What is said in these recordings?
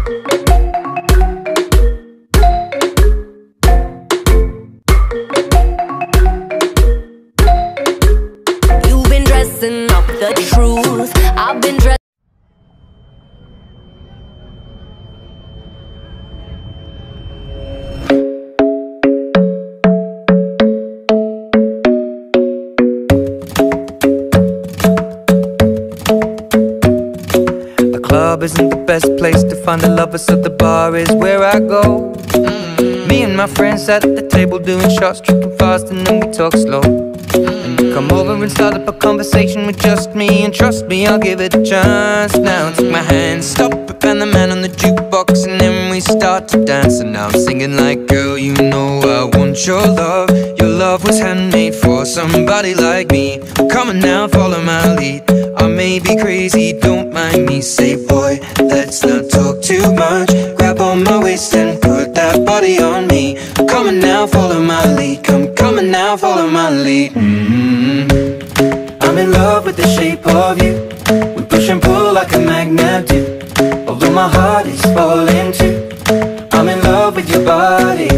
You've been dressing up the truth. I've been dressing. The club isn't the best place to find the lovers, so the bar is where I go. Me and my friends at the table doing shots, tripping fast, and then we talk slow. And you come over and start up a conversation with just me, and trust me, I'll give it a chance. Now take my hand, stop it, and the man on the jukebox, and then we start to dance. And now I'm singing like, girl, you know I want your love. Your love was handmade for somebody like me. Come on now, follow my lead. I may be crazy, don't mind me. Say, boy, let's not talk too much. Grab on my waist and put that body on me. Come on now, follow my lead. Come on now, follow my lead. I'm in love with the shape of you. We push and pull like a magnet do. Although my heart is falling too, I'm in love with your body.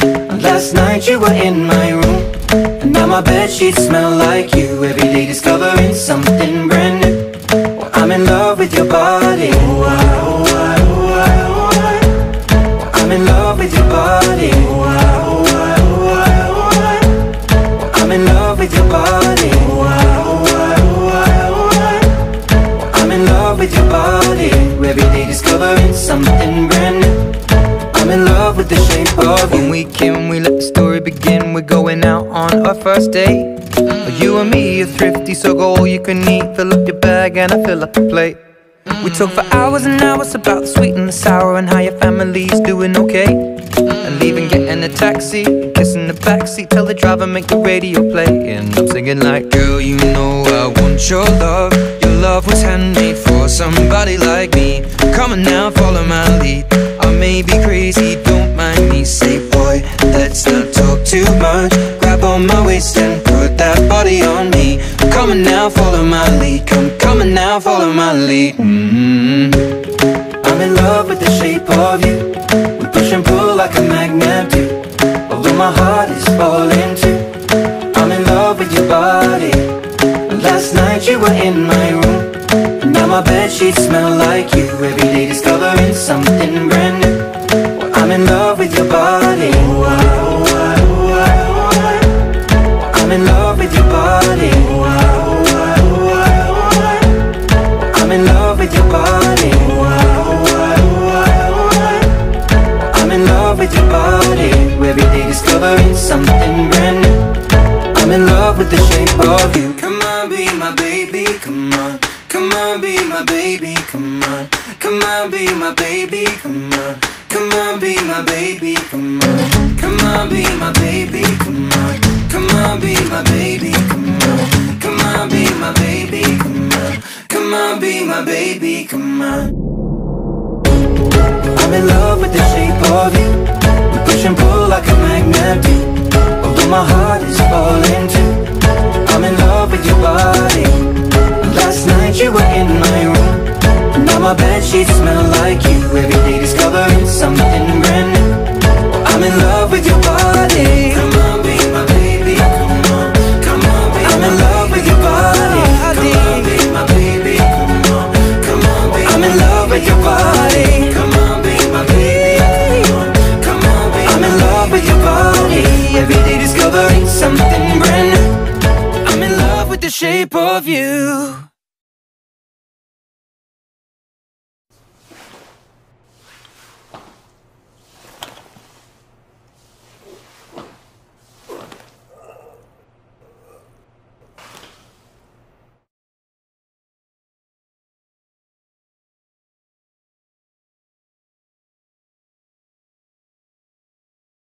And last night you were in my room, and now my bedsheets smell like you. Every day discovering something brand new. Well, I'm in love with your body. Oh, I, oh, I, oh, I, oh, I. I'm in love with your body. Oh, I, oh, I, oh, I, oh, I. Well, I'm in love with your body. Oh, I, oh, I, oh, I, oh, I. I'm in love with your body. Every day discovering something brand new. I'm in love with the shape of you. When we came, we let the story begin. We're going out on our first date. You and me are thrifty, so go all you can eat. Fill up your bag and I fill up the plate. We talk for hours and hours about the sweet and the sour, and how your family's doing okay. And leaving, getting a taxi, kissing the backseat, tell the driver make the radio play. And I'm singing like, girl, you know I want your love. Your love was handmade for somebody like me. Come on now, follow my lead. I may be crazy, don't mind me. Say, boy, let's not talk too much. Grab on my waist and put that body on me. Come on now, follow my lead. Come on now, follow my lead. I'm in love with the shape of you. We push and pull like a magnet do. Although my heart is falling too, I'm in love with your body. Last night you were in my room, and now my bedsheets smell like you. Every day discovering something brand new. Well, I'm in love with your body. Oh, I, oh, I, oh, I, oh, I. I'm in love with your body. Oh, I, oh, I, oh, I, oh, I. I'm in love with your body. Oh, I, oh, I, oh, I, oh, I. I'm in love with your body. Every day discovering something brand new. I'm in love with the shape of you. Come on, be my baby, come on. Come on, be my baby, come on. Come on, be my baby, come on. Come on, be my baby, come on. Come on, be my baby, come on. Come on, be my baby, come on. Come on, be my baby, come on. Come on, be my baby, come on. I'm in love with the shape of you. We push and pull like a magnet do. Although my heart is falling too, I'm in love with your body. Last night you were in my room, and now my bedsheets smell like you. Every day discovering something brand new. I'm in love with your body. Come on, be my baby, come on. Come on, be I'm in love with your body. Come on, be my baby, come on. Come on, be I'm in love with your body. Come on, be my baby, come on. Come on, be I'm in love with your body. Every day discovering something brand new. I'm in love with the shape of you.